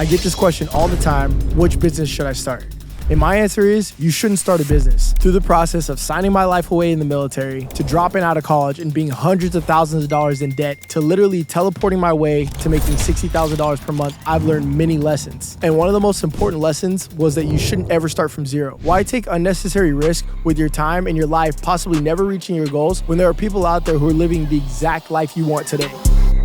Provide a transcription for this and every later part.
I get this question all the time: which business should I start? And my answer is, you shouldn't start a business. Through the process of signing my life away in the military, to dropping out of college and being hundreds of thousands of dollars in debt, to literally teleporting my way to making $60,000 per month, I've learned many lessons. And one of the most important lessons was that you shouldn't ever start from zero. Why take unnecessary risk with your time and your life, possibly never reaching your goals, when there are people out there who are living the exact life you want today?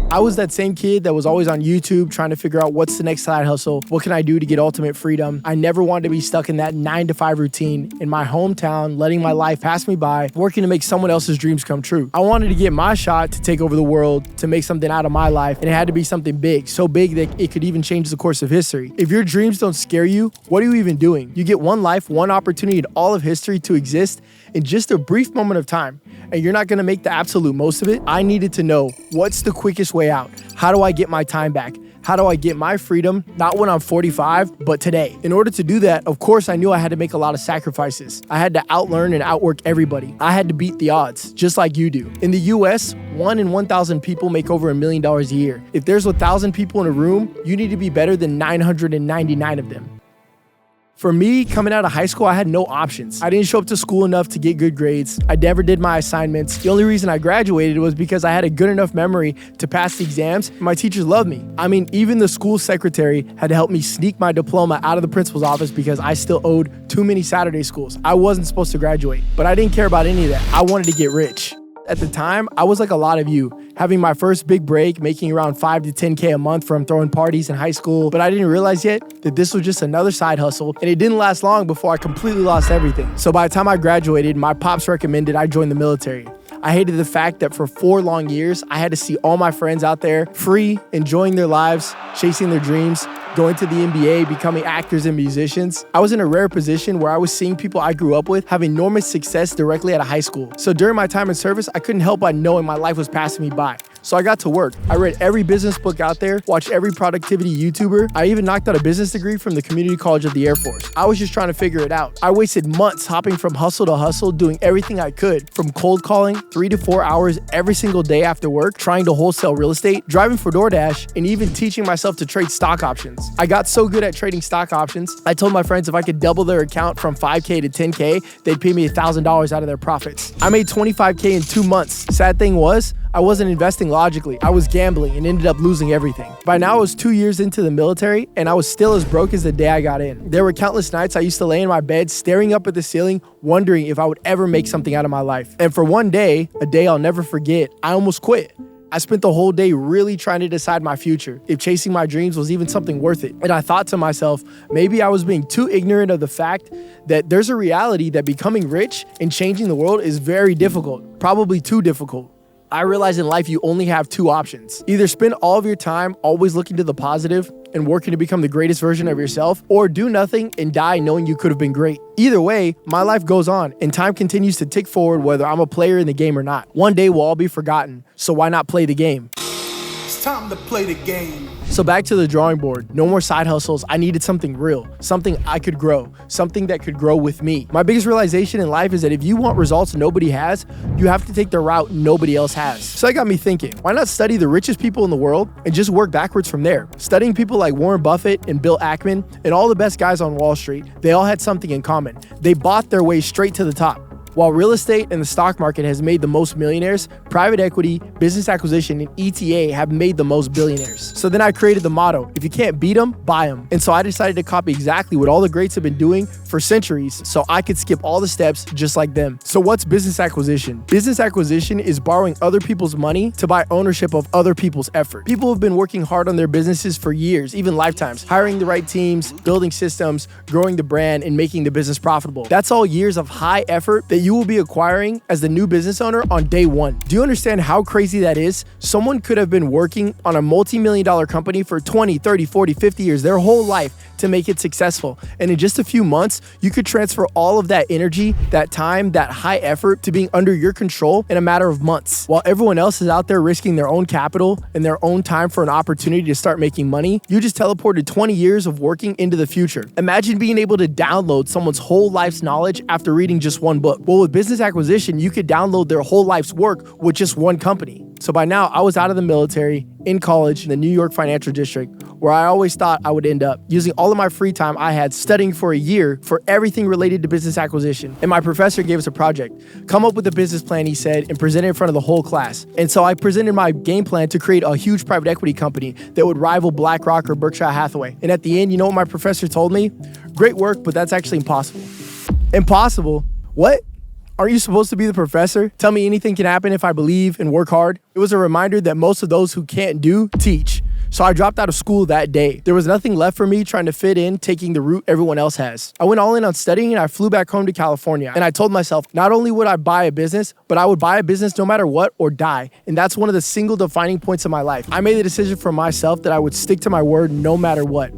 I was that same kid that was always on YouTube trying to figure out what's the next side hustle, what can I do to get ultimate freedom. I never wanted to be stuck in that 9-to-5 routine in my hometown, letting my life pass me by, working to make someone else's dreams come true. I wanted to get my shot to take over the world, to make something out of my life, and it had to be something big, so big that it could even change the course of history. If your dreams don't scare you, what are you even doing? You get one life, one opportunity in all of history to exist in just a brief moment of time, and you're not gonna make the absolute most of it. I needed to know, what's the quickest way out? How do I get my time back? How do I get my freedom, not when I'm 45, but today? In order to do that, of course, I knew I had to make a lot of sacrifices. I had to outlearn and outwork everybody. I had to beat the odds, just like you do. In the US, 1 in 1,000 people make over $1 million a year. If there's 1,000 people in a room, you need to be better than 999 of them. For me, coming out of high school, I had no options. I didn't show up to school enough to get good grades. I never did my assignments. The only reason I graduated was because I had a good enough memory to pass the exams, and my teachers loved me. I mean, even the school secretary had to help me sneak my diploma out of the principal's office because I still owed too many Saturday schools. I wasn't supposed to graduate, but I didn't care about any of that. I wanted to get rich. At the time, I was like a lot of you, having my first big break, making around 5 to 10K a month from throwing parties in high school. But I didn't realize yet that this was just another side hustle, and it didn't last long before I completely lost everything. So by the time I graduated, my pops recommended I join the military. I hated the fact that for 4 long years, I had to see all my friends out there free, enjoying their lives, chasing their dreams, going to the NBA, becoming actors and musicians. I was in a rare position where I was seeing people I grew up with have enormous success directly out of high school. So during my time in service, I couldn't help but knowing my life was passing me by. So I got to work. I read every business book out there, watched every productivity YouTuber. I even knocked out a business degree from the Community College of the Air Force. I was just trying to figure it out. I wasted months hopping from hustle to hustle, doing everything I could, from cold calling 3 to 4 hours every single day after work, trying to wholesale real estate, driving for DoorDash, and even teaching myself to trade stock options. I got so good at trading stock options, I told my friends if I could double their account from 5K to 10K, they'd pay me $1,000 out of their profits. I made 25K in 2 months. Sad thing was, I wasn't investing logically. I was gambling and ended up losing everything. By now, I was 2 years into the military, and I was still as broke as the day I got in. There were countless nights I used to lay in my bed, staring up at the ceiling, wondering if I would ever make something out of my life. And for one day, a day I'll never forget, I almost quit. I spent the whole day really trying to decide my future, if chasing my dreams was even something worth it. And I thought to myself, maybe I was being too ignorant of the fact that there's a reality that becoming rich and changing the world is very difficult, probably too difficult. I realized in life you only have 2 options. Either spend all of your time always looking to the positive and working to become the greatest version of yourself, or do nothing and die knowing you could have been great. Either way, my life goes on and time continues to tick forward whether I'm a player in the game or not. One day we'll all be forgotten, so why not play the game? It's time to play the game. So back to the drawing board. No more side hustles. I needed something real, something I could grow, something that could grow with me. My biggest realization in life is that if you want results nobody has, you have to take the route nobody else has. So that got me thinking, why not study the richest people in the world and just work backwards from there? Studying people like Warren Buffett and Bill Ackman and all the best guys on Wall Street, they all had something in common. They bought their way straight to the top. While real estate and the stock market has made the most millionaires, private equity, business acquisition, and ETA have made the most billionaires. So then I created the motto, if you can't beat them, buy them. And so I decided to copy exactly what all the greats have been doing for centuries so I could skip all the steps just like them. So what's business acquisition? Business acquisition is borrowing other people's money to buy ownership of other people's effort. People have been working hard on their businesses for years, even lifetimes, hiring the right teams, building systems, growing the brand, and making the business profitable. That's all years of high effort that you will be acquiring as the new business owner on day one. Do you understand how crazy that is? Someone could have been working on a multi-million-dollar company for 20, 30, 40, 50 years, their whole life, to make it successful. And in just a few months, you could transfer all of that energy, that time, that high effort to being under your control in a matter of months. While everyone else is out there risking their own capital and their own time for an opportunity to start making money, you just teleported 20 years of working into the future. Imagine being able to download someone's whole life's knowledge after reading just one book. Well, with business acquisition, you could download their whole life's work with just one company. So by now, I was out of the military, in college, in the New York financial district, where I always thought I would end up, using all of my free time I had studying for a year for everything related to business acquisition. And my professor gave us a project. Come up with a business plan, he said, and present it in front of the whole class. And so I presented my game plan to create a huge private equity company that would rival BlackRock or Berkshire Hathaway. And at the end, you know what my professor told me? Great work, but that's actually impossible. Impossible? What? Aren't you supposed to be the professor? Tell me anything can happen if I believe and work hard? It was a reminder that most of those who can't do, teach. So I dropped out of school that day. There was nothing left for me trying to fit in, taking the route everyone else has. I went all in on studying and I flew back home to California. And I told myself, not only would I buy a business, but I would buy a business no matter what or die. And that's one of the single defining points of my life. I made the decision for myself that I would stick to my word no matter what,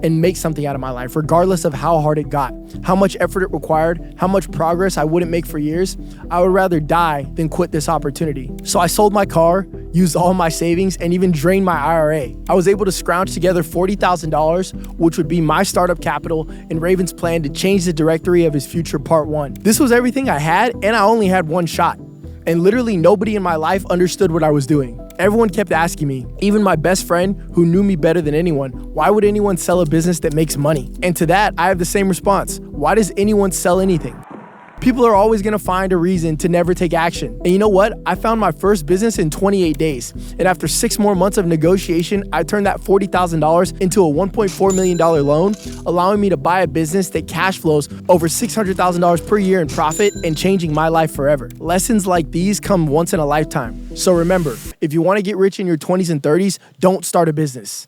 and make something out of my life, regardless of how hard it got, how much effort it required, how much progress I wouldn't make for years. I would rather die than quit this opportunity. So I sold my car, used all my savings, and even drained my IRA. I was able to scrounge together $40,000, which would be my startup capital and Raven's plan to change the directory of his future part 1. This was everything I had, and I only had one shot. And literally nobody in my life understood what I was doing. Everyone kept asking me, even my best friend who knew me better than anyone, why would anyone sell a business that makes money? And to that, I have the same response. Why does anyone sell anything? People are always gonna find a reason to never take action. And you know what? I found my first business in 28 days. And after 6 more months of negotiation, I turned that $40,000 into a $1.4 million loan, allowing me to buy a business that cash flows over $600,000 per year in profit and changing my life forever. Lessons like these come once in a lifetime. So remember, if you wanna get rich in your 20s and 30s, don't start a business.